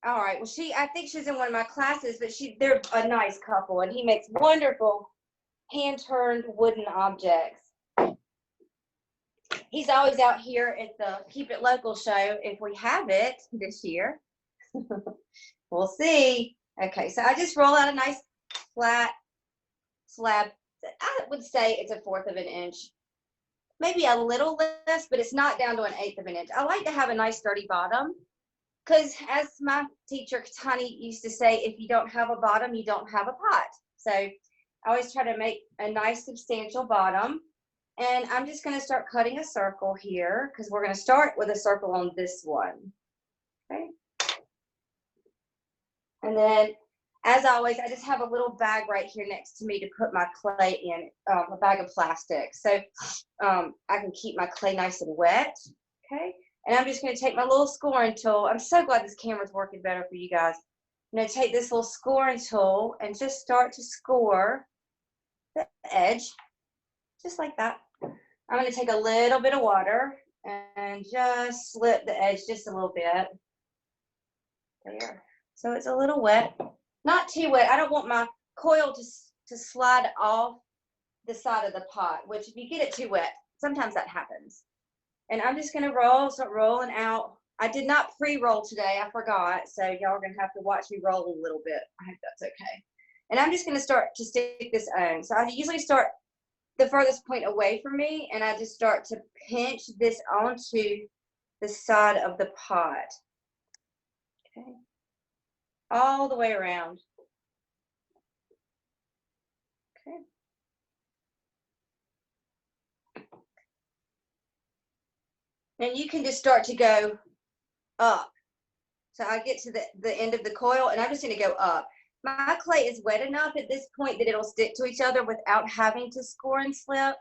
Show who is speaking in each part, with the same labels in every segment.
Speaker 1: All right. Well, I think she's in one of my classes, but they're a nice couple, and he makes wonderful hand-turned wooden objects. He's always out here at the Keep It Local show if we have it this year. We'll see. Okay, so I just roll out a nice flat slab. I would say it's 1/4 of an inch, maybe a little less, but it's not down to 1/8 of an inch. I like to have a nice sturdy bottom because, as my teacher Tani used to say, if you don't have a bottom, you don't have a pot. So I always try to make a nice substantial bottom. And I'm just going to start cutting a circle here because we're going to start with a circle on this one. Okay. And then, as always, I just have a little bag right here next to me to put my clay in, a bag of plastic. So I can keep my clay nice and wet. Okay. And I'm just going to take my little scoring tool. I'm so glad this camera's working better for you guys. I'm going to take this little scoring tool and just start to score the edge, just like that. I'm going to take a little bit of water and just slip the edge just a little bit. There. So it's a little wet. Not too wet. I don't want my coil to slide off the side of the pot, which if you get it too wet, sometimes that happens. And I'm just going to start rolling out. I did not pre-roll today. I forgot. So y'all are going to have to watch me roll a little bit. I hope that's okay. And I'm just going to start to stick this on. So I usually start the furthest point away from me, and I just start to pinch this onto the side of the pot. Okay. All the way around. Okay. And you can just start to go up. So I get to the end of the coil, and I'm just going to go up. My clay is wet enough at this point that it'll stick to each other without having to score and slip.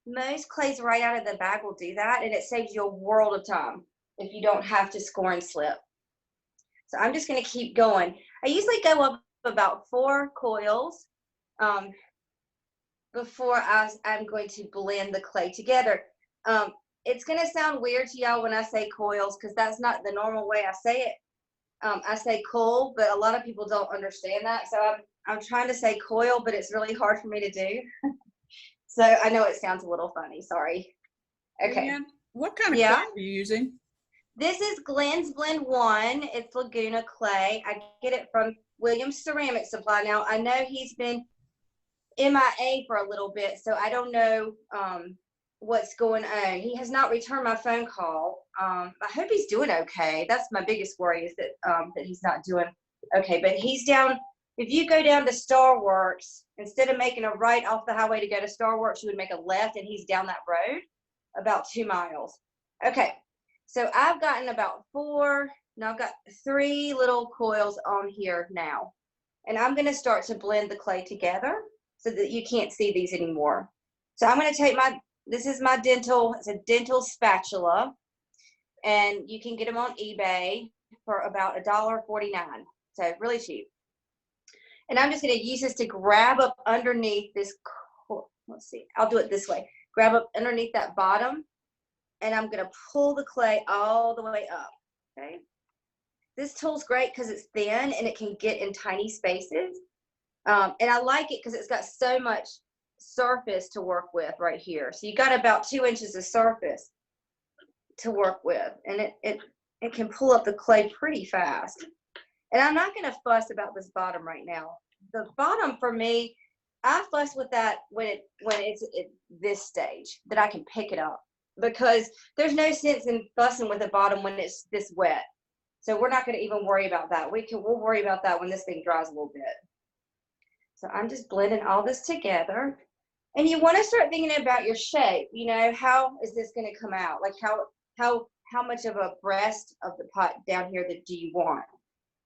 Speaker 1: Most clays right out of the bag will do that, and it saves you a world of time if you don't have to score and slip. So I'm just going to keep going. I usually go up about 4 coils before I'm going to blend the clay together. It's going to sound weird to y'all when I say coils because that's not the normal way I say it. I say coil, but a lot of people don't understand that. So I'm trying to say coil, but it's really hard for me to do. So I know it sounds a little funny. Sorry. Okay.
Speaker 2: Leanne, what kind of clay are you using?
Speaker 1: This is Glenn's Blend 1. It's Laguna clay. I get it from Williams Ceramic Supply. Now, I know he's been MIA for a little bit, so I don't know what's going on. He has not returned my phone call. I hope he's doing okay. That's my biggest worry, is that he's not doing okay. But he's down. If you go down to Star Works, instead of making a right off the highway to go to Star Works, you would make a left, and he's down that road about 2 miles. Okay, so I've gotten about 4. Now I've got 3 little coils on here now, and I'm going to start to blend the clay together so that you can't see these anymore. So I'm going to take this is my it's a dental spatula, and you can get them on eBay for about $1.49. So really cheap. And I'm just going to use this to grab up underneath this. Let's see. I'll do it this way. Grab up underneath that bottom, and I'm going to pull the clay all the way up. Okay. This tool's great because it's thin and it can get in tiny spaces. And I like it because it's got so much surface to work with right here. So you got about 2 inches of surface to work with, and it can pull up the clay pretty fast. And I'm not going to fuss about this bottom right now. The bottom for me, I fuss with that when it's at this stage that I can pick it up, because there's no sense in fussing with the bottom when it's this wet. So we're not going to even worry about that. We'll worry about that when this thing dries a little bit. So I'm just blending all this together. And you want to start thinking about your shape. You know, how is this going to come out? Like how much of a breast of the pot down here that do you want?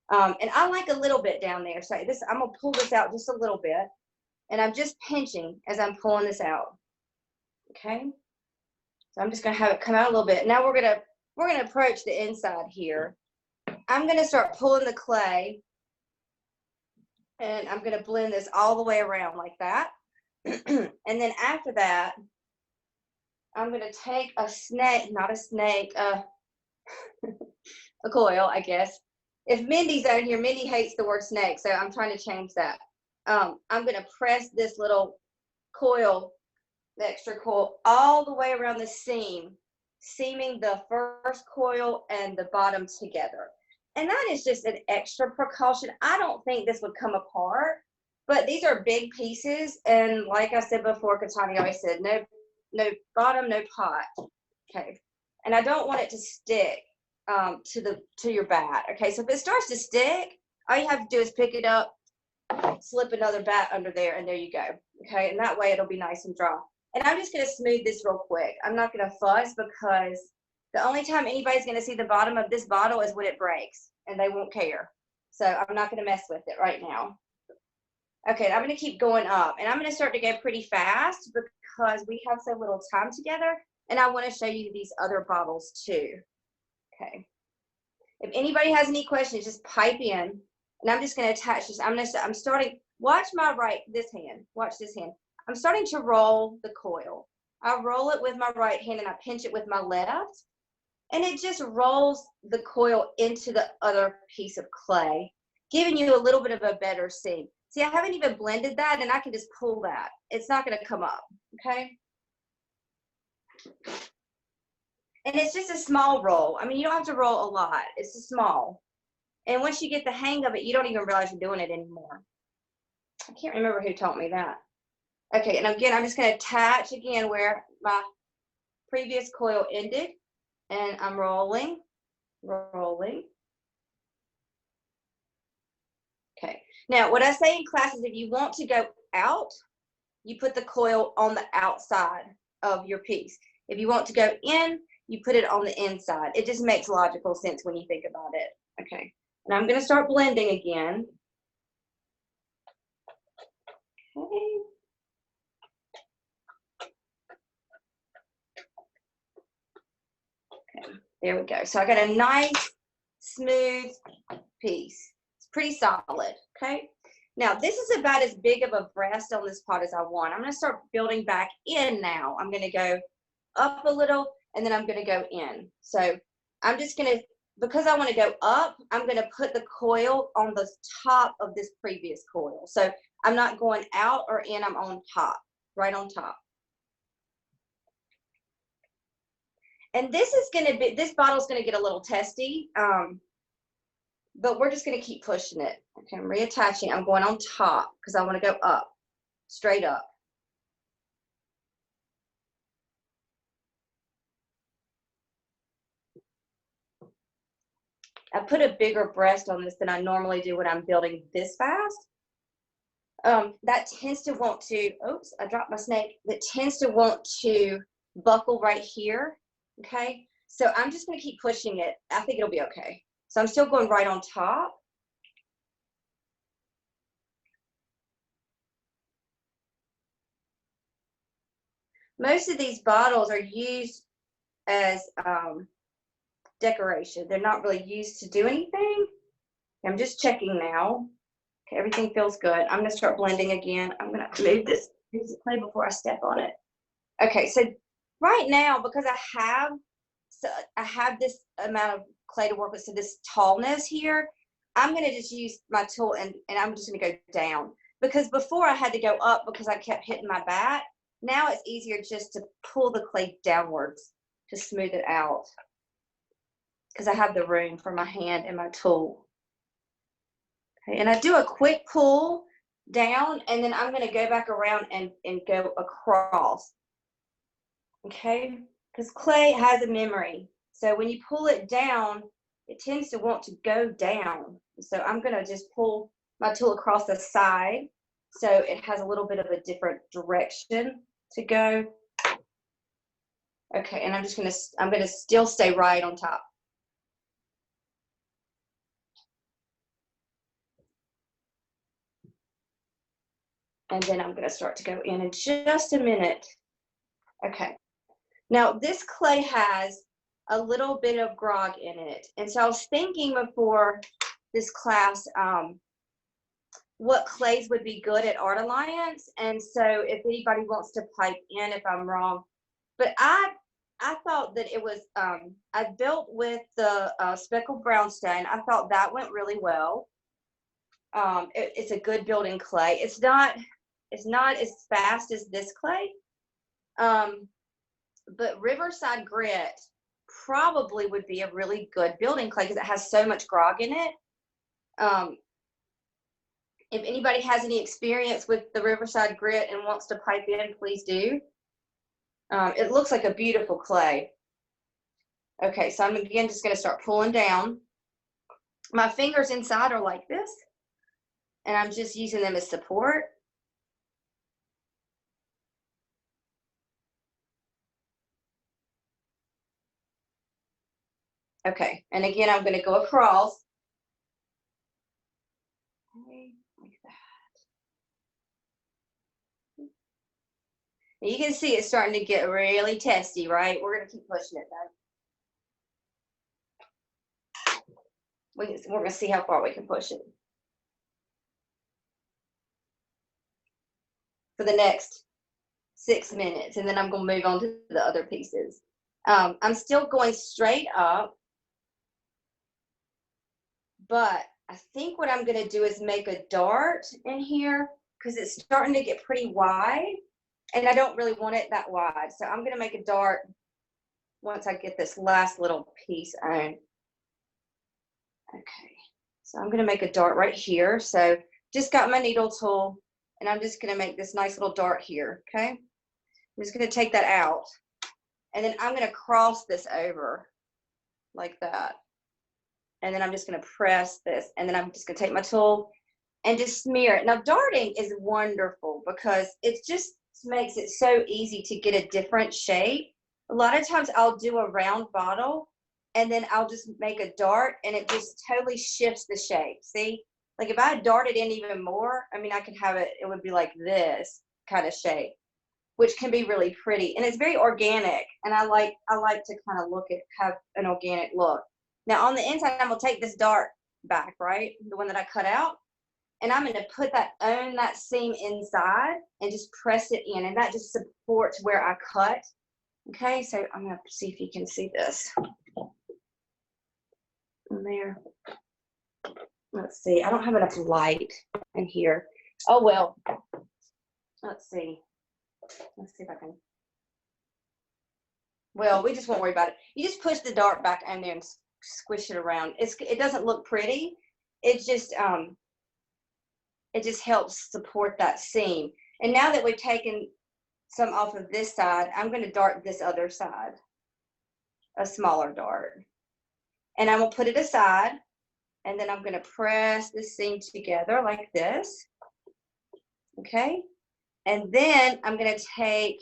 Speaker 1: And I like a little bit down there. So I'm going to pull this out just a little bit. And I'm just pinching as I'm pulling this out. Okay. So I'm just going to have it come out a little bit. Now we're going to approach the inside here. I'm going to start pulling the clay, and I'm going to blend this all the way around like that. And then after that, I'm going to take a coil, I guess, If Mindy's out here, Mindy hates the word snake, so I'm trying to change that. I'm going to press this little coil, the extra coil, all the way around the seam, seaming the first coil and the bottom together. And that is just an extra precaution. I don't think this would come apart, but these are big pieces. And like I said before, Katani always said, no bottom, no pot. Okay. And I don't want it to stick to your bat. Okay. So if it starts to stick, all you have to do is pick it up, slip another bat under there, and there you go. Okay. And that way it'll be nice and dry. And I'm just going to smooth this real quick. I'm not going to fuss because the only time anybody's going to see the bottom of this bottle is when it breaks, and they won't care. So I'm not going to mess with it right now. Okay, I'm going to keep going up, and I'm going to start to go pretty fast because we have so little time together, and I want to show you these other bottles too. Okay. If anybody has any questions, just pipe in, and I'm just going to attach this. I'm starting, watch this hand, watch this hand. I'm starting to roll the coil. I roll it with my right hand and I pinch it with my left, and it just rolls the coil into the other piece of clay, giving you a little bit of a better seam. See, I haven't even blended that, and I can just pull that. It's not going to come up, okay? And it's just a small roll. I mean, you don't have to roll a lot. It's a small. And once you get the hang of it, you don't even realize you're doing it anymore. I can't remember who taught me that. Okay, and again, I'm just going to attach again where my previous coil ended, and I'm rolling. Okay, now what I say in class is if you want to go out, you put the coil on the outside of your piece. If you want to go in, you put it on the inside. It just makes logical sense when you think about it. Okay, and I'm going to start blending again. Okay. There we go. So I got a nice, smooth piece. It's pretty solid, okay? Now, this is about as big of a breast on this pot as I want. I'm going to start building back in now. I'm going to go up a little, and then I'm going to go in. So I'm just going to, because I want to go up, I'm going to put the coil on the top of this previous coil. So I'm not going out or in, I'm on top, right on top. And this bottle's going to get a little testy, but we're just going to keep pushing it. Okay, I'm reattaching. I'm going on top because I want to go up, straight up. I put a bigger breast on this than I normally do when I'm building this fast. That tends to want to, oops, I dropped my snake. That tends to want to buckle right here. Okay, so I'm just going to keep pushing it. I think it'll be okay. So I'm still going right on top. Most of these bottles are used as decoration. They're not really used to do anything. I'm just checking now. Okay, everything feels good. I'm going to start blending again. I'm going to move this piece of clay before I step on it. Okay, so right now, because I have this amount of clay to work with, so this tallness here, I'm going to just use my tool and I'm just going to go down. Because before I had to go up because I kept hitting my bat. Now it's easier just to pull the clay downwards to smooth it out because I have the room for my hand and my tool. Okay, and I do a quick pull down, and then I'm going to go back around and go across. Okay, because clay has a memory. So when you pull it down, it tends to want to go down. So I'm going to just pull my tool across the side so it has a little bit of a different direction to go. Okay, and I'm going to still stay right on top. And then I'm going to start to go in just a minute. Okay. Now this clay has a little bit of grog in it. And so I was thinking before this class, what clays would be good at Art Alliance. And so if anybody wants to pipe in if I'm wrong, but I I thought that it was, I built with the speckled brownstone. I thought that went really well. It's a good building clay. It's not as fast as this clay. But Riverside Grit probably would be a really good building clay because it has so much grog in it. If anybody has any experience with the Riverside Grit and wants to pipe in, please do. It looks like a beautiful clay. Okay, so I'm again just going to start pulling down. My fingers inside are like this, and I'm just using them as support. Okay, and again, I'm going to go across. Okay, like that. You can see it's starting to get really testy, right? We're going to keep pushing it though. We're going to see how far we can push it for the next 6 minutes, and then I'm going to move on to the other pieces. I'm still going straight up, but I think what I'm going to do is make a dart in here because it's starting to get pretty wide, and I don't really want it that wide. So I'm going to make a dart once I get this last little piece on. Okay, so I'm going to make a dart right here. So just got my needle tool, and I'm just going to make this nice little dart here. Okay, I'm just going to take that out, and then I'm going to cross this over like that. And then I'm just going to press this, and then I'm just going to take my tool and just smear it. Now, darting is wonderful because it just makes it so easy to get a different shape. A lot of times I'll do a round bottle, and then I'll just make a dart, and it just totally shifts the shape. See? Like if I darted in even more, I mean, I could have it, it would be like this kind of shape, which can be really pretty. And it's very organic, and I like to kind of have an organic look. Now on the inside, I'm gonna take this dart back, right? The one that I cut out, and I'm gonna put that on that seam inside and just press it in, and that just supports where I cut. Okay, so I'm gonna see if you can see this. In there. Let's see, I don't have enough light in here. Oh well, let's see. Let's see if I can. Well, we just won't worry about it. You just push the dart back in there and squish it around. It doesn't look pretty. It just helps support that seam. And now that we've taken some off of this side, I'm going to dart this other side, a smaller dart. And I'm going to put it aside, and then I'm going to press this seam together like this. Okay? And then I'm going to take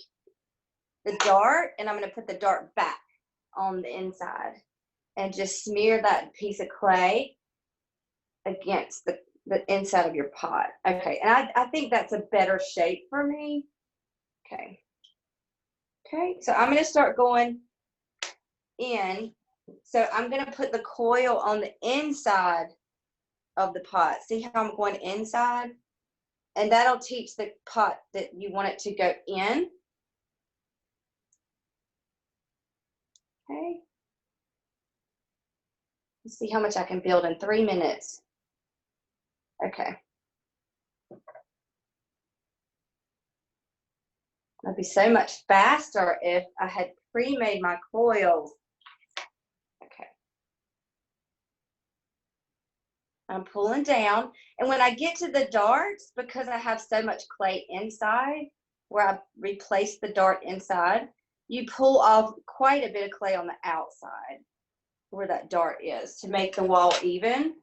Speaker 1: the dart, and I'm going to put the dart back on the inside and just smear that piece of clay against the inside of your pot. Okay, and I think that's a better shape for me. Okay. Okay, so I'm going to start going in. So I'm going to put the coil on the inside of the pot. See how I'm going inside? And that'll teach the pot that you want it to go in. Okay. Let's see how much I can build in 3 minutes. Okay. It'd be so much faster if I had pre-made my coils. Okay. I'm pulling down, and when I get to the darts, because I have so much clay inside, where I replaced the dart inside, you pull off quite a bit of clay on the outside where that dart is to make the wall even.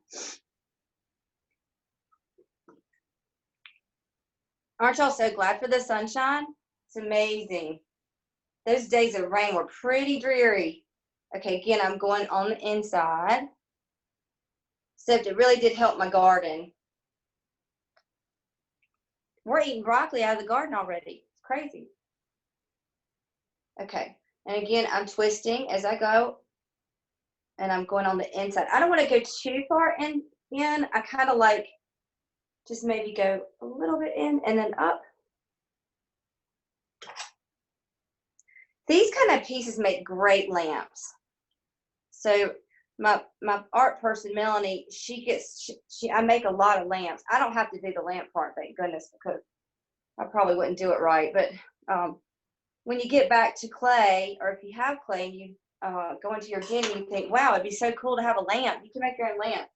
Speaker 1: Aren't y'all so glad for the sunshine? It's amazing. Those days of rain were pretty dreary. Okay, again, I'm going on the inside. Except it really did help my garden. We're eating broccoli out of the garden already. It's crazy. Okay, and again, I'm twisting as I go, and I'm going on the inside. I don't want to go too far in. I kind of like just maybe go a little bit in and then up. These kind of pieces make great lamps. So my art person, Melanie, I make a lot of lamps. I don't have to do the lamp part, thank goodness, because I probably wouldn't do it right. But when you get back to clay, or if you have clay and you go into your den and you think, wow, it'd be so cool to have a lamp, you can make your own lamp.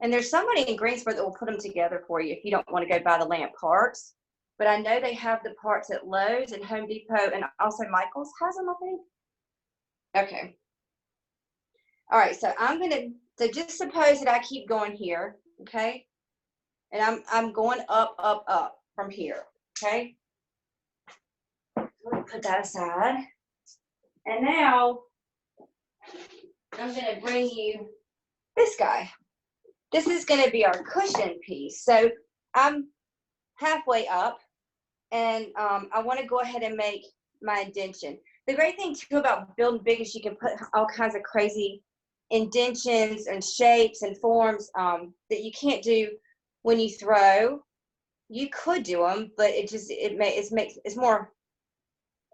Speaker 1: And there's somebody in Greensboro that will put them together for you if you don't want to go buy the lamp parts. But I know they have the parts at Lowe's and Home Depot, and also Michael's has them, I think. Okay. All right, so so just suppose that I keep going here, okay? And I'm going up, up, up from here, okay? Let me put that aside. And now I'm gonna bring you this guy. This is gonna be our cushion piece. So I'm halfway up, and I wanna go ahead and make my indention. The great thing too about building big is you can put all kinds of crazy indentions and shapes and forms that you can't do when you throw. You could do them, but it's more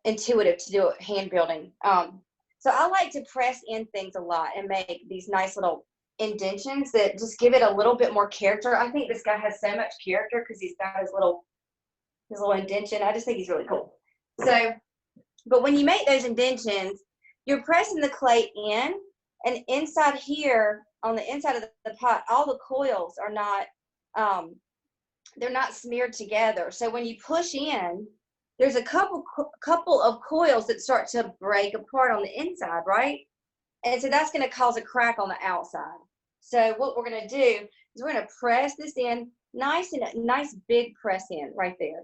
Speaker 1: intuitive to do it hand building. So I like to press in things a lot and make these nice little indentions that just give it a little bit more character. I think this guy has so much character because he's got his little indention. I just think he's really cool. So, but when you make those indentions, you're pressing the clay in, and inside here, on the inside of the pot, all the coils are not, they're not smeared together. So when you push in, there's a couple of coils that start to break apart on the inside, right? And so that's going to cause a crack on the outside. So what we're going to do is we're going to press this in nice big press in right there.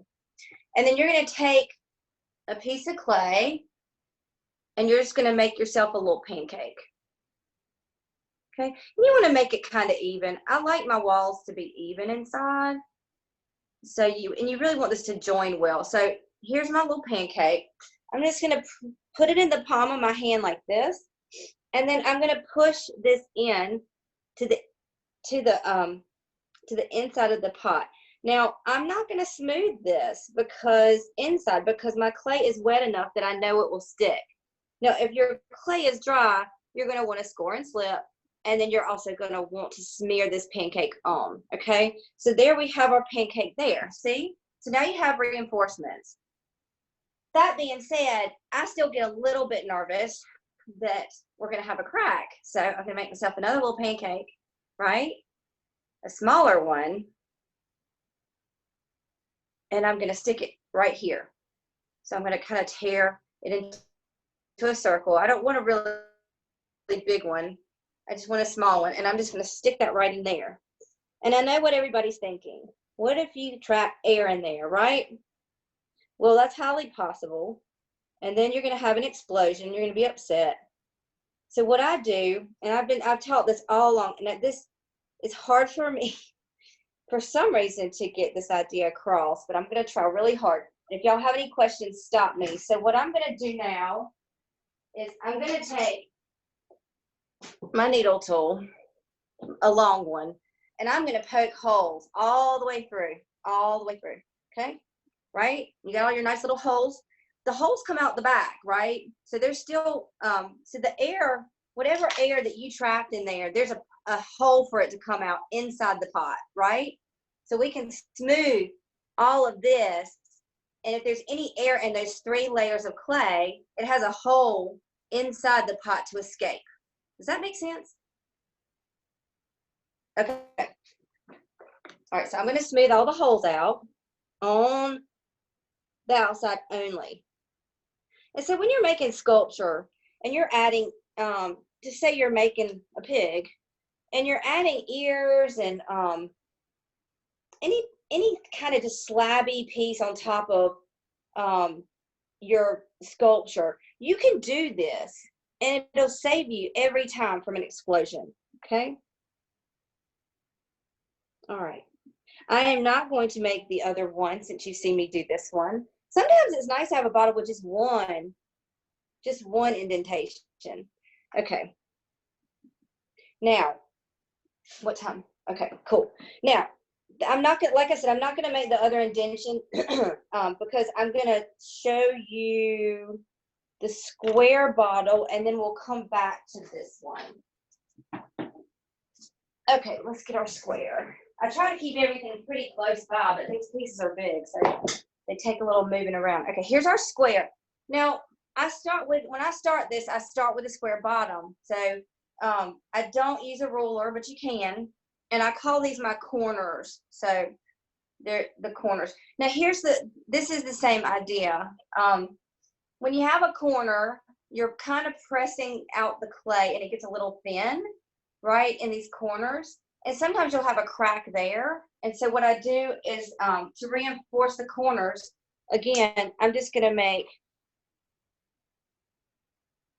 Speaker 1: And then you're going to take a piece of clay and you're just going to make yourself a little pancake. Okay, and you want to make it kind of even. I like my walls to be even inside. So you really want this to join well. So here's my little pancake. I'm just going to put it in the palm of my hand like this, and then I'm going to push this in to the inside of the pot. Now I'm not going to smooth this because my clay is wet enough that I know it will stick. Now if your clay is dry, you're going to want to score and slip, and then you're also going to want to smear this pancake on. Okay, so there we have our pancake there. See? So now you have reinforcements. That being said, I still get a little bit nervous that we're going to have a crack. So I'm going to make myself another little pancake, right? A smaller one. And I'm going to stick it right here. So I'm going to kind of tear it into a circle. I don't want a really big one. I just want a small one. And I'm just going to stick that right in there. And I know what everybody's thinking. What if you trap air in there, right? Well, that's highly possible. And then you're going to have an explosion. You're going to be upset. So what I do, and I've taught this all along, and this is hard for me for some reason to get this idea across, but I'm going to try really hard. If y'all have any questions, stop me. So what I'm going to do now is I'm going to take my needle tool, a long one, and I'm going to poke holes all the way through, okay? Right? You got all your nice little holes. The holes come out the back, right? So there's still, so the air, whatever air that you trapped in there, there's a hole for it to come out inside the pot, right? So we can smooth all of this. And if there's any air in those 3 layers of clay, it has a hole inside the pot to escape. Does that make sense? Okay. All right, so I'm going to smooth all the holes out on the outside only. And so when you're making sculpture and you're adding, just say you're making a pig and you're adding ears and any kind of just slabby piece on top of your sculpture, you can do this and it'll save you every time from an explosion. Okay. All right. I am not going to make the other one since you see me do this one. Sometimes it's nice to have a bottle with just one indentation. Okay. Now, what time? Okay, cool. Now, I'm not gonna, like I said, I'm not gonna make the other indentation because I'm gonna show you the square bottle, and then we'll come back to this one. Okay, let's get our square. I try to keep everything pretty close by, but these pieces are big, so they take a little moving around. Okay, here's our square. Now, when I start this, I start with a square bottom. So I don't use a ruler, but you can. And I call these my corners. So they're the corners. Now, this is the same idea. When you have a corner, you're kind of pressing out the clay and it gets a little thin, right, in these corners. And sometimes you'll have a crack there. And so what I do is to reinforce the corners, again, I'm just going to make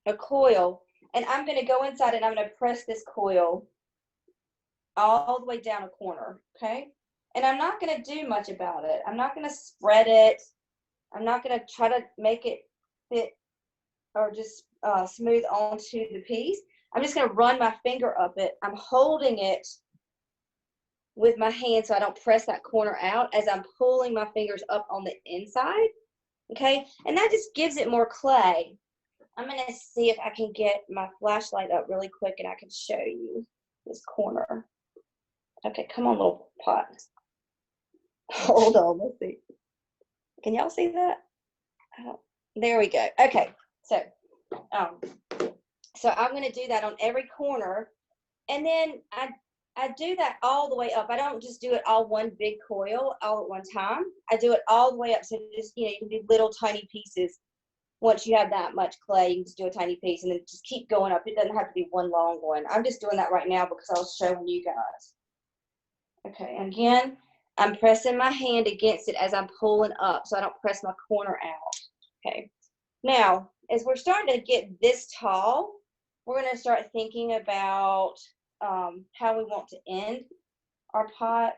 Speaker 1: a coil, and I'm going to go inside and I'm going to press this coil all the way down a corner, okay? And I'm not going to do much about it. I'm not going to spread it. I'm not going to try to make it fit or just smooth onto the piece. I'm just going to run my finger up it. I'm holding it with my hand so I don't press that corner out as I'm pulling my fingers up on the inside, okay? And that just gives it more clay. I'm going to see if I can get my flashlight up really quick and I can show you this corner. Okay, come on, little pot. Hold on, let's see. Can y'all see that? Oh, there we go. Okay, so I'm going to do that on every corner, and then I do that all the way up. I don't just do it all one big coil all at one time. I do it all the way up. So just, you can do little tiny pieces. Once you have that much clay, you can just do a tiny piece and then just keep going up. It doesn't have to be one long one. I'm just doing that right now because I was showing you guys. Okay, and again, I'm pressing my hand against it as I'm pulling up so I don't press my corner out. Okay, now, as we're starting to get this tall, we're going to start thinking about how we want to end our pot.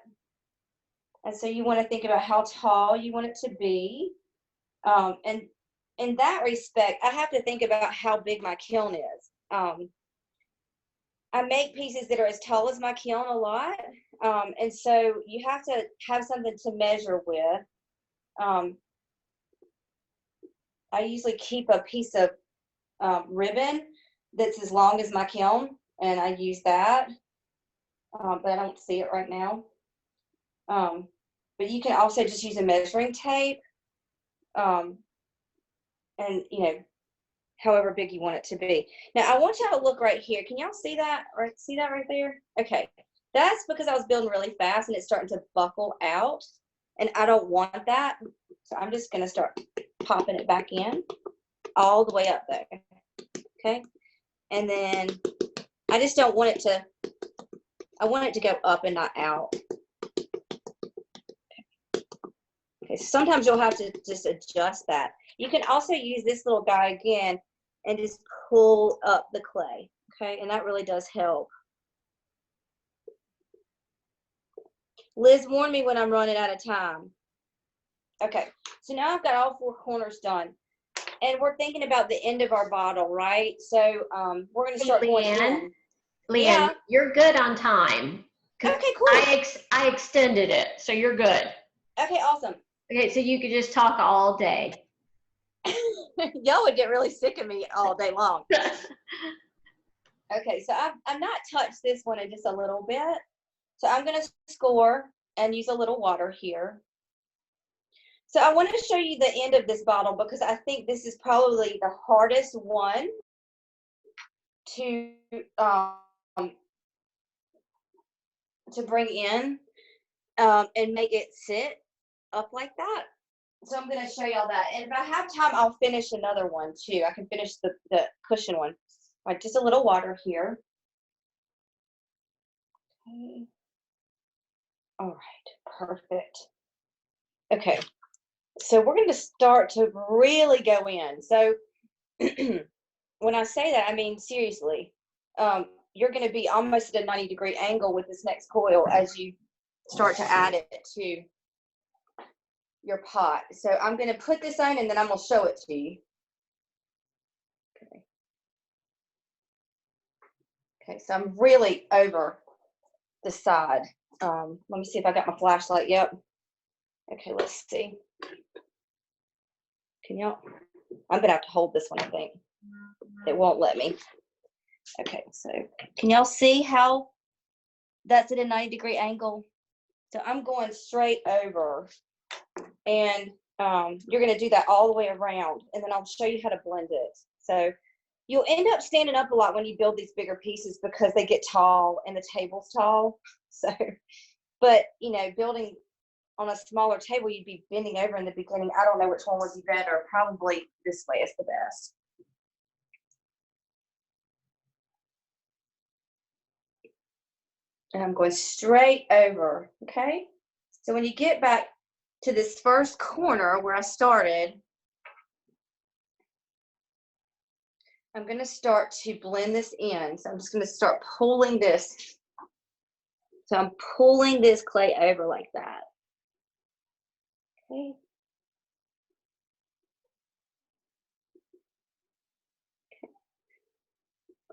Speaker 1: And so you want to think about how tall you want it to be. And in that respect, I have to think about how big my kiln is. I make pieces that are as tall as my kiln a lot. And so you have to have something to measure with. I usually keep a piece of ribbon that's as long as my kiln, and I use that, but I don't see it right now. But you can also just use a measuring tape, and however big you want it to be. Now I want y'all to look right here. Can y'all see that? Or see that right there? Okay, that's because I was building really fast and it's starting to buckle out, and I don't want that. So I'm just going to start popping it back in all the way up there. Okay, and then I just don't want it to. I want it to go up and not out. Okay, so sometimes you'll have to just adjust that. You can also use this little guy again and just pull up the clay, okay? And that really does help. Liz, warn me when I'm running out of time. Okay, so now I've got all 4 corners done. And we're thinking about the end of our bottle, right? So we're going to start going in.
Speaker 3: Leanne, yeah. You're good on time.
Speaker 1: Okay, cool.
Speaker 3: I extended it, so you're good.
Speaker 1: Okay, awesome.
Speaker 3: Okay, so you could just talk all day.
Speaker 1: Y'all would get really sick of me all day long. Okay, so I've not touched this one in just a little bit. So I'm going to score and use a little water here. So I want to show you the end of this bottle because I think this is probably the hardest one to bring in and make it sit up like that. So I'm going to show y'all that. And if I have time, I'll finish another one too. I can finish the cushion one. All right, just a little water here. Okay. All right, perfect. Okay, so we're going to start to really go in. So when I say that, I mean seriously. You're going to be almost at a 90-degree angle with this next coil as you start to add it to your pot. So I'm going to put this on and then I'm going to show it to you. Okay. Okay, so I'm really over the side. Let me see if I got my flashlight. Yep. Okay, let's see. Can y'all? I'm gonna have to hold this one, I think. It won't let me. Okay, so can y'all see how that's at a 90-degree angle? So I'm going straight over, and you're gonna do that all the way around, and then I'll show you how to blend it. So you'll end up standing up a lot when you build these bigger pieces because they get tall and the table's tall. So, but you know, building on a smaller table, you'd be bending over in the beginning. I don't know which one would be better. Probably this way is the best. And I'm going straight over, okay? So when you get back to this first corner where I started, I'm gonna start to blend this in. So I'm just gonna start pulling this. So I'm pulling this clay over like that. Okay.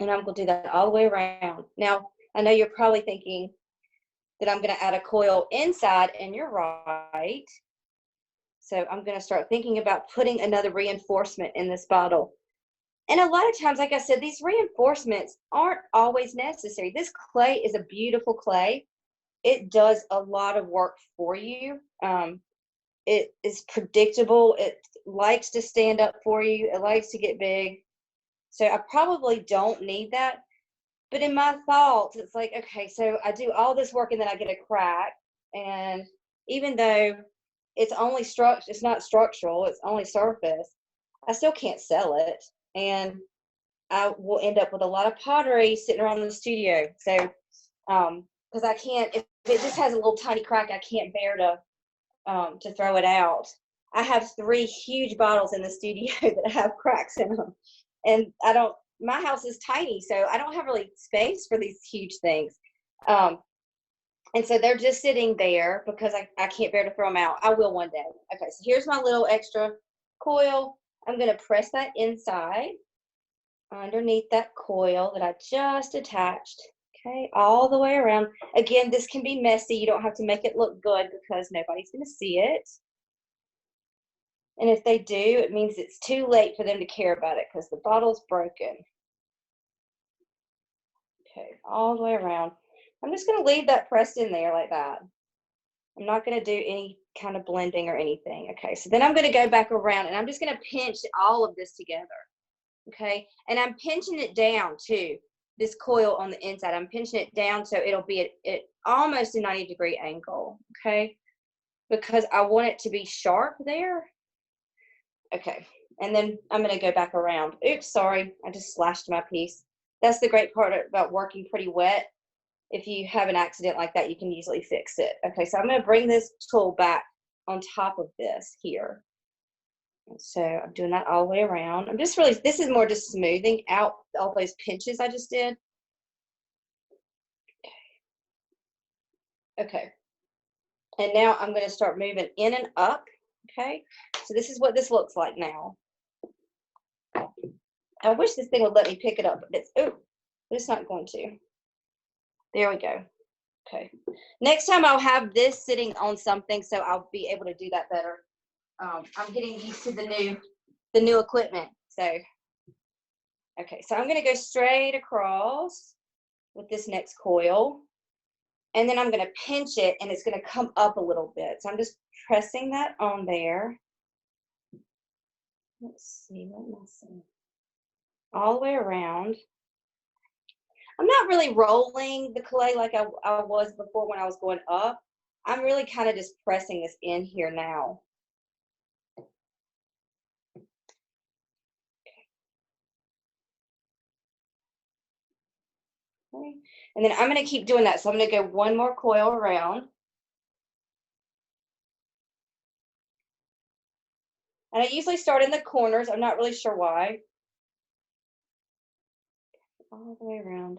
Speaker 1: And I'm gonna do that all the way around. Now, I know you're probably thinking that I'm gonna add a coil inside, and you're right. So I'm gonna start thinking about putting another reinforcement in this bottle. And a lot of times, like I said, these reinforcements aren't always necessary. This clay is a beautiful clay. It does a lot of work for you. It is predictable. It likes to stand up for you. It likes to get big. So I probably don't need that. But in my thoughts, it's like, okay, so I do all this work and then I get a crack. And even though it's only it's not structural, it's only surface, I still can't sell it. And I will end up with a lot of pottery sitting around in the studio. So, because I can't, if it just has a little tiny crack, I can't bear to throw it out. I have 3 huge bottles in the studio that have cracks in them. And my house is tiny, so I don't have really space for these huge things. And so they're just sitting there because I can't bear to throw them out. I will one day. Okay, so here's my little extra coil. I'm gonna press that inside underneath that coil that I just attached. Okay, all the way around. Again, this can be messy. You don't have to make it look good because nobody's gonna see it. And if they do, it means it's too late for them to care about it because the bottle's broken. Okay, all the way around. I'm just gonna leave that pressed in there like that. I'm not gonna do any kind of blending or anything. Okay, so then I'm gonna go back around and I'm just gonna pinch all of this together. Okay, and I'm pinching it down too, this coil on the inside. I'm pinching it down so it'll be at almost a 90-degree angle, okay? Because I want it to be sharp there. Okay, and then I'm gonna go back around. Oops, sorry, I just slashed my piece. That's the great part about working pretty wet. If you have an accident like that, you can easily fix it. Okay, so I'm gonna bring this tool back on top of this here. So I'm doing that all the way around. I'm just really, this is more just smoothing out all those pinches I just did. Okay. And now I'm going to start moving in and up. Okay. So this is what this looks like now. I wish this thing would let me pick it up, but it's not going to. There we go. Okay. Next time I'll have this sitting on something so I'll be able to do that better. I'm getting used to the new equipment. So, okay, so I'm going to go straight across with this next coil. And then I'm going to pinch it and it's going to come up a little bit. So I'm just pressing that on there. Let's see, what am I saying? All the way around. I'm not really rolling the clay like I was before when I was going up. I'm really kind of just pressing this in here now. Okay. And then I'm going to keep doing that. So I'm going to go one more coil around. And I usually start in the corners. I'm not really sure why. All the way around.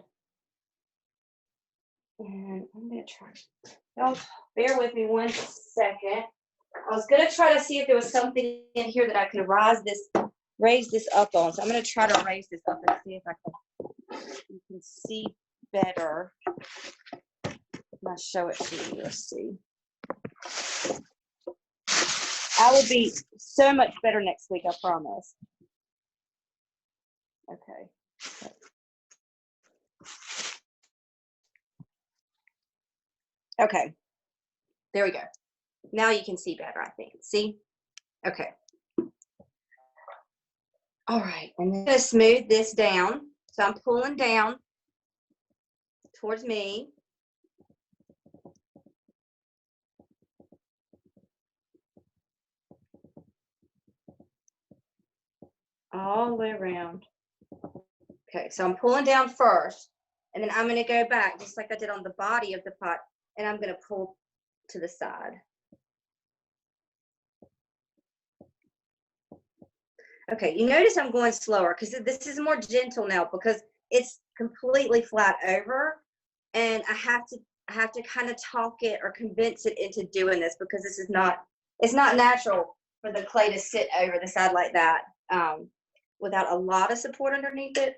Speaker 1: And I'm going to try. Oh, bear with me 1 second. I was going to try to see if there was something in here that I could raise this up on. So I'm going to try to raise this up and see if you can see better. I'll show it to you. Let's see. I will be so much better next week, I promise. Okay. Okay. There we go. Now you can see better, I think. See? Okay. All right. And then I'm going to smooth this down. So I'm pulling down towards me. All the way around. Okay, so I'm pulling down first, and then I'm going to go back just like I did on the body of the pot, and I'm going to pull to the side. Okay, you notice I'm going slower because this is more gentle now because it's completely flat over, and I have to kind of talk it or convince it into doing this because this is not, it's not natural for the clay to sit over the side like that without a lot of support underneath it.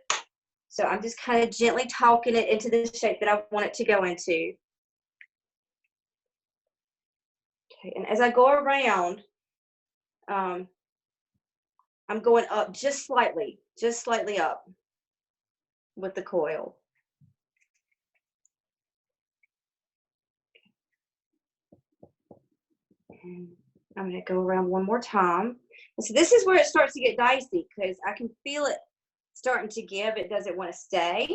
Speaker 1: So I'm just kind of gently talking it into the shape that I want it to go into. Okay, and as I go around, I'm going up just slightly up with the coil. And I'm going to go around one more time. And so this is where it starts to get dicey because I can feel it starting to give. It doesn't want to stay.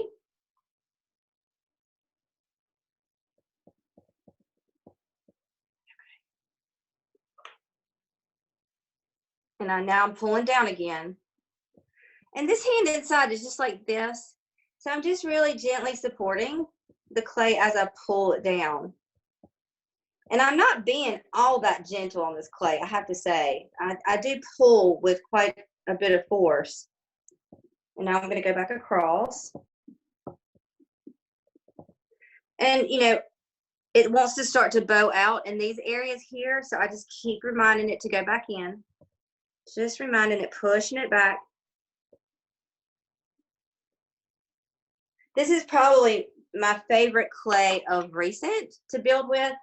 Speaker 1: And now I'm pulling down again. And this hand inside is just like this. So I'm just really gently supporting the clay as I pull it down. And I'm not being all that gentle on this clay, I have to say. I do pull with quite a bit of force. And now I'm going to go back across. And, you know, it wants to start to bow out in these areas here. So I just keep reminding it to go back in. Just reminding it, pushing it back. This is probably my favorite clay of recent to build with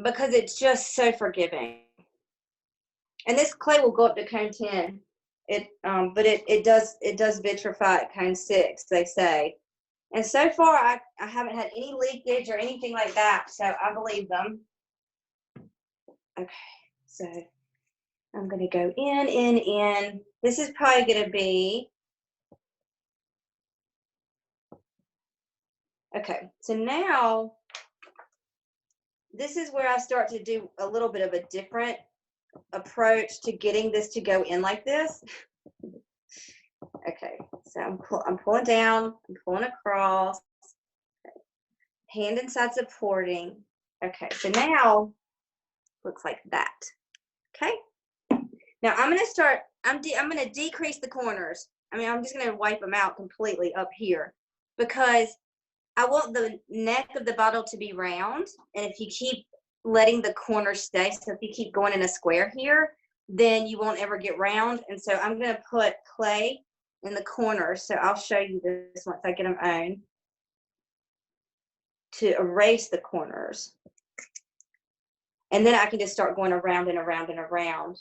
Speaker 1: because it's just so forgiving. And this clay will go up to cone 10. But it does vitrify at cone 6, they say. And so far, I haven't had any leakage or anything like that, so I believe them. Okay, so I'm going to go in. This is probably going to be, okay, so now this is where I start to do a little bit of a different approach to getting this to go in like this. Okay, so I'm pulling down, I'm pulling across, hand inside supporting. Okay, so now looks like that. Okay, now I'm going to start, I'm going to decrease the corners. I mean, I'm just going to wipe them out completely up here because I want the neck of the bottle to be round. And if you keep letting the corners stay, so if you keep going in a square here, then you won't ever get round. And so I'm going to put clay in the corners. So I'll show you this once I get them on to erase the corners. And then I can just start going around and around and around.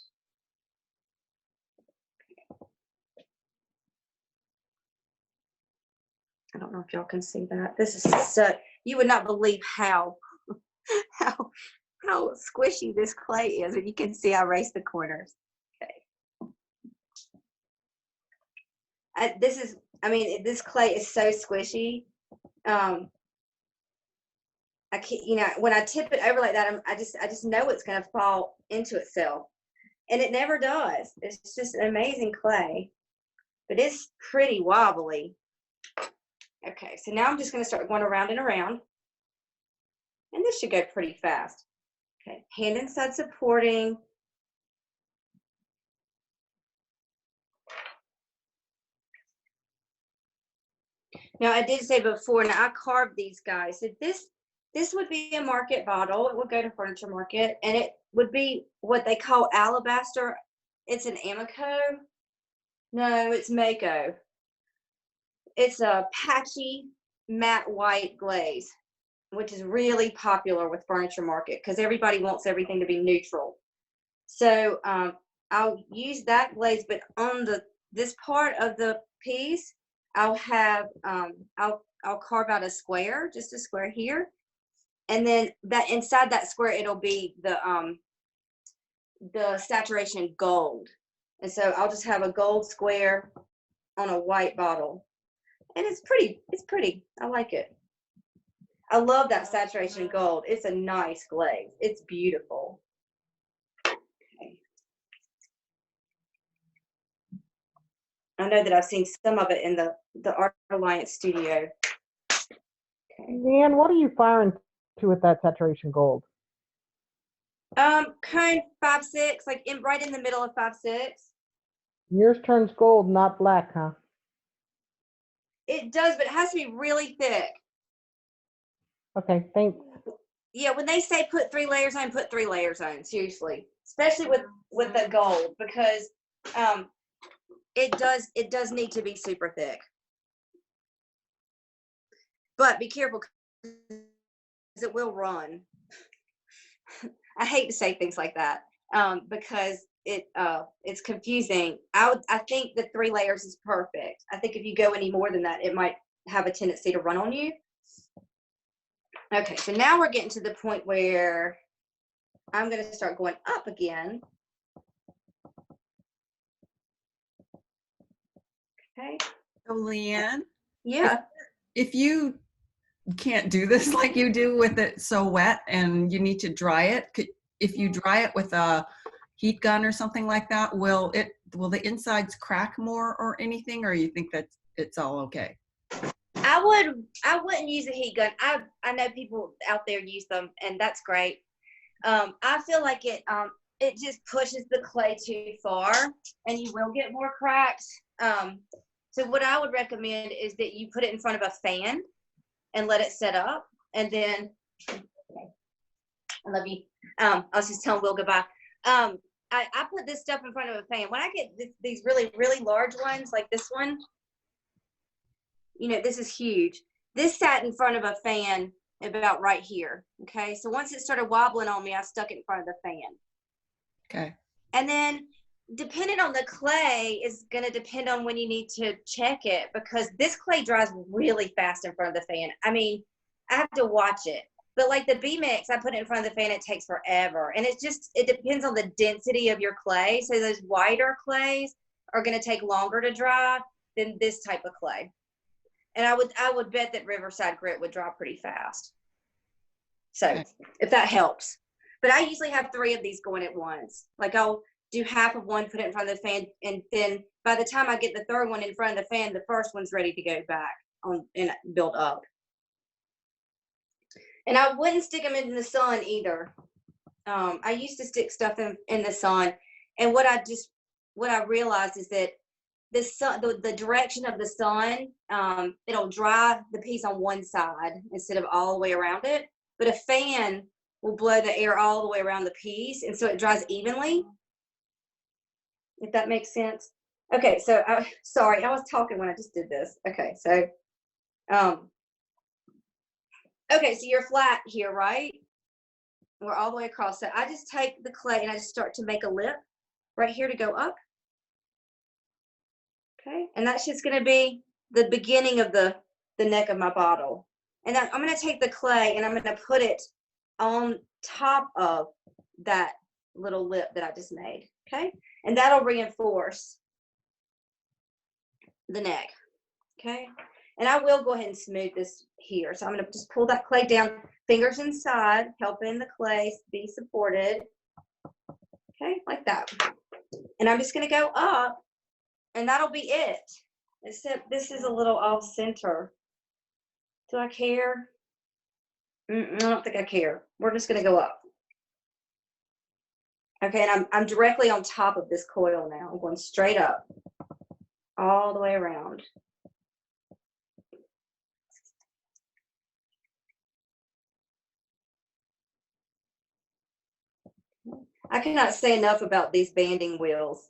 Speaker 1: I don't know if y'all can see that. This is so, you would not believe how squishy this clay is. But you can see I erased the corners. Okay. This clay is so squishy. I can't, you know, when I tip it over like that, I just know it's going to fall into itself, and it never does. It's just an amazing clay, but it's pretty wobbly. Okay, so now I'm just going to start going around and around, and this should go pretty fast. Okay, hand inside supporting. Now I did say before, now I carved these guys. So this would be a market bottle. It would go to furniture market, and it would be what they call alabaster. It's an Amico. No, it's Mako. It's a patchy matte white glaze, which is really popular with furniture market because everybody wants everything to be neutral. So I'll use that glaze, but on the this part of the piece, I'll have, I'll carve out a square, just a square here. And then that inside that square, it'll be the saturation gold. And so I'll just have a gold square on a white bottle. And it's pretty, I like it. I love that saturation gold. It's a nice glaze. It's beautiful. Okay. I know that I've seen some of it in the Art Alliance studio.
Speaker 4: Okay. Leanne, what are you firing to with that saturation gold?
Speaker 1: Kind of 5-6, like right in the middle of 5-6.
Speaker 4: Yours turns gold, not black, huh?
Speaker 1: It does, but it has to be really thick.
Speaker 4: Okay, thanks.
Speaker 1: Yeah, when they say put 3 layers on, put 3 layers on, seriously. Especially with the gold, because it does need to be super thick. But be careful, because it will run. I hate to say things like that, because it's confusing. I think the 3 layers is perfect. I think if you go any more than that, it might have a tendency to run on you. Okay, so now we're getting to the point where I'm going to start going up again. Okay.
Speaker 2: So Leanne,
Speaker 1: Yeah.
Speaker 2: if you can't do this like you do with it so wet and you need to dry it, if you dry it with a heat gun or something like that, will the insides crack more or anything, or you think that it's all okay?
Speaker 1: I wouldn't use a heat gun. I know people out there use them, and that's great. I feel like it just pushes the clay too far, and you will get more cracks. So what I would recommend is that you put it in front of a fan and let it set up, and then I love you. I was just telling Will goodbye. I put this stuff in front of a fan. When I get these really, really large ones, like this one, you know, this is huge. This sat in front of a fan about right here. Okay. So once it started wobbling on me, I stuck it in front of the fan.
Speaker 2: Okay.
Speaker 1: And then depending on the clay is going to depend on when you need to check it, because this clay dries really fast in front of the fan. I mean, I have to watch it. But like the B-Mix, I put it in front of the fan, it takes forever. And it depends on the density of your clay. So those whiter clays are going to take longer to dry than this type of clay. And I would bet that Riverside Grit would dry pretty fast. So
Speaker 2: Okay.
Speaker 1: if that helps. But I usually have 3 of these going at once. Like I'll do half of one, put it in front of the fan, and then by the time I get the 3rd one in front of the fan, the first one's ready to go back on and build up. And I wouldn't stick them in the sun either. I used to stick stuff in the sun, and what I realized is that the sun, the direction of the sun, it'll dry the piece on one side instead of all the way around it. But a fan will blow the air all the way around the piece, and so it dries evenly. If that makes sense. Okay, so sorry, I was talking when I just did this. Okay, so okay, so you're flat here, right? We're all the way across. So I just take the clay and I just start to make a lip right here to go up. Okay, and that's just going to be the beginning of the neck of my bottle. And I'm going to take the clay and I'm going to put it on top of that little lip that I just made. Okay, and that'll reinforce the neck. Okay, and I will go ahead and smooth this here. So I'm going to just pull that clay down, fingers inside, helping the clay be supported. Okay, like that. And I'm just going to go up, and that'll be it. Except this is a little off center. Do I care? I don't think I care. We're just going to go up. Okay, and I'm directly on top of this coil now. I'm going straight up, all the way around. I cannot say enough about these banding wheels.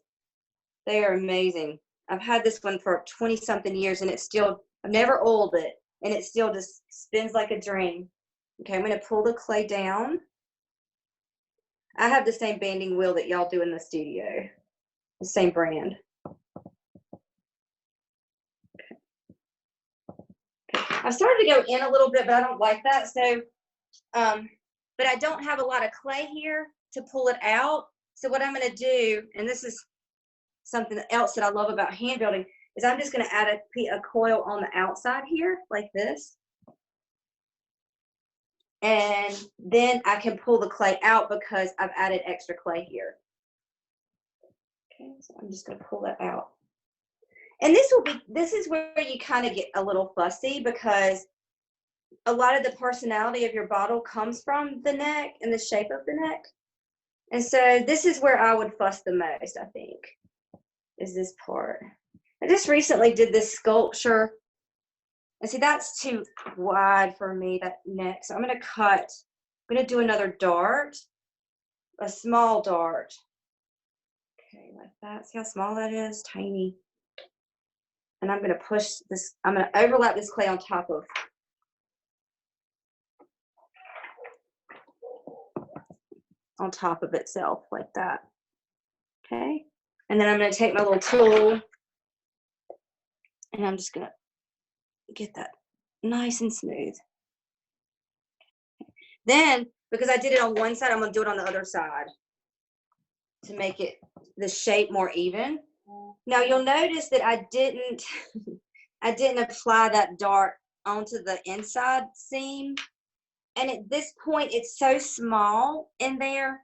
Speaker 1: They are amazing. I've had this one for 20-something years, and it's still, I've never oiled it, and it still just spins like a dream. Okay, I'm going to pull the clay down. I have the same banding wheel that y'all do in the studio, the same brand. I started to go in a little bit, but I don't like that. So, but I don't have a lot of clay here to pull it out. So what I'm going to do, and this is something else that I love about hand building, is I'm just going to add a coil on the outside here, like this. And then I can pull the clay out because I've added extra clay here. Okay, so I'm just going to pull that out. And this is where you kind of get a little fussy, because a lot of the personality of your bottle comes from the neck and the shape of the neck. And so this is where I would fuss the most, I think, is this part. I just recently did this sculpture. And see, that's too wide for me, that neck. So I'm going to do another dart, a small dart. Okay, like that. See how small that is? Tiny. And I'm going to push this, I'm going to overlap this clay on top of itself, like that. Okay. And then I'm going to take my little tool, and I'm just going to get that nice and smooth. Then, because I did it on one side, I'm going to do it on the other side to make it the shape more even. Now you'll notice that I didn't apply that dart onto the inside seam. And at this point, it's so small in there.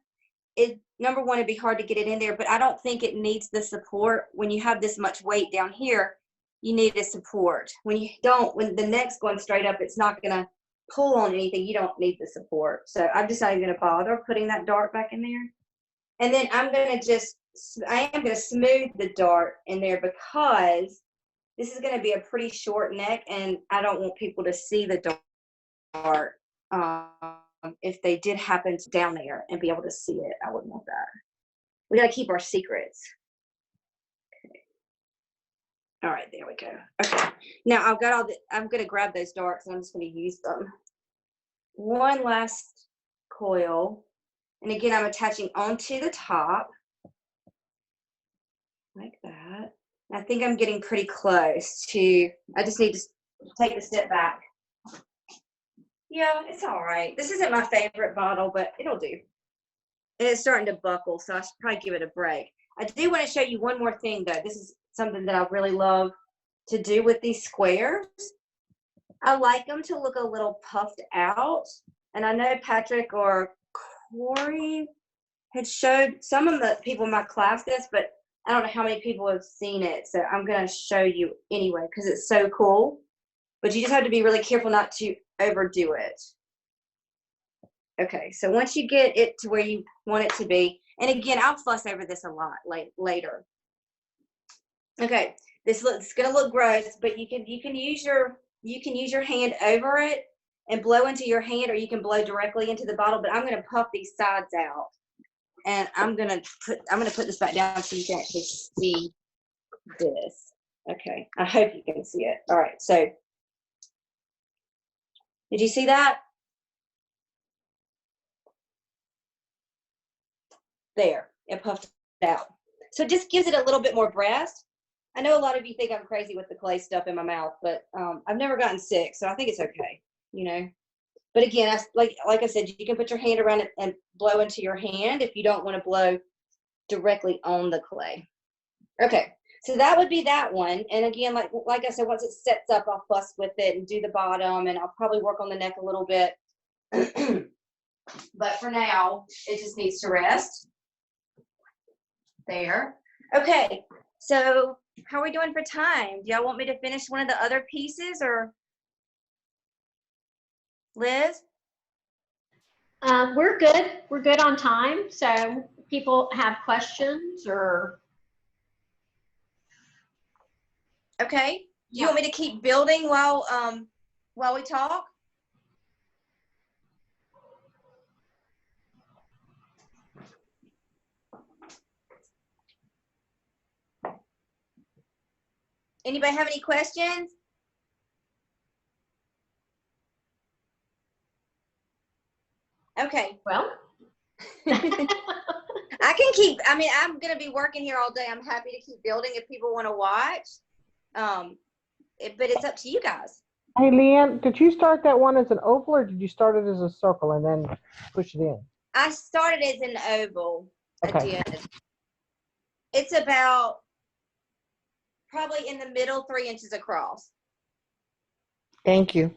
Speaker 1: Number one, it'd be hard to get it in there, but I don't think it needs the support. When you have this much weight down here, you need a support. When the neck's going straight up, it's not going to pull on anything. You don't need the support. So I'm just not even going to bother putting that dart back in there. And then I am going to smooth the dart in there, because this is going to be a pretty short neck, and I don't want people to see the dart. If they did happen to down there and be able to see it, I wouldn't want that. We got to keep our secrets. Okay. All right, there we go. Okay. Now I've got I'm going to grab those darts, and I'm just going to use them. One last coil. And again, I'm attaching onto the top, like that. I think I'm getting pretty close to, I just need to take a step back. Yeah, it's all right. This isn't my favorite bottle, but it'll do. And it's starting to buckle, so I should probably give it a break. I do want to show you one more thing, though. This is something that I really love to do with these squares. I like them to look a little puffed out. And I know Patrick or Corey had showed some of the people in my class this, but I don't know how many people have seen it. So I'm going to show you anyway, because it's so cool. But you just have to be really careful not to overdo it. Okay, so once you get it to where you want it to be, and again, I'll fuss over this a lot later. Okay, it's going to look gross, but you can use your hand over it and blow into your hand, or you can blow directly into the bottle. But I'm going to puff these sides out, and I'm going to put this back down so you can actually see this. Okay, I hope you can see it. All right, so did you see that? There, it puffed out. So it just gives it a little bit more breast. I know a lot of you think I'm crazy with the clay stuff in my mouth, but I've never gotten sick, so I think it's okay, you know. But again, like I said, you can put your hand around it and blow into your hand if you don't want to blow directly on the clay. Okay, so that would be that one. And again, like I said, once it sets up, I'll fuss with it and do the bottom, and I'll probably work on the neck a little bit. But for now, it just needs to rest. There. Okay, so how are we doing for time? Do y'all want me to finish one of the other pieces, or Liz?
Speaker 3: We're good. We're good on time. So people have questions or.
Speaker 1: Okay. Do you want me to keep building while we talk? Anybody have any questions? Okay.
Speaker 3: Well.
Speaker 1: I can keep, I mean, I'm going to be working here all day. I'm happy to keep building if people want to watch. But it's up to you guys.
Speaker 4: Hey, Leanne, did you start that one as an oval or did you start it as a circle and then push it in?
Speaker 1: I started as an oval. I
Speaker 4: Okay.
Speaker 1: did. It's about probably in the middle, 3 inches across.
Speaker 5: Thank you.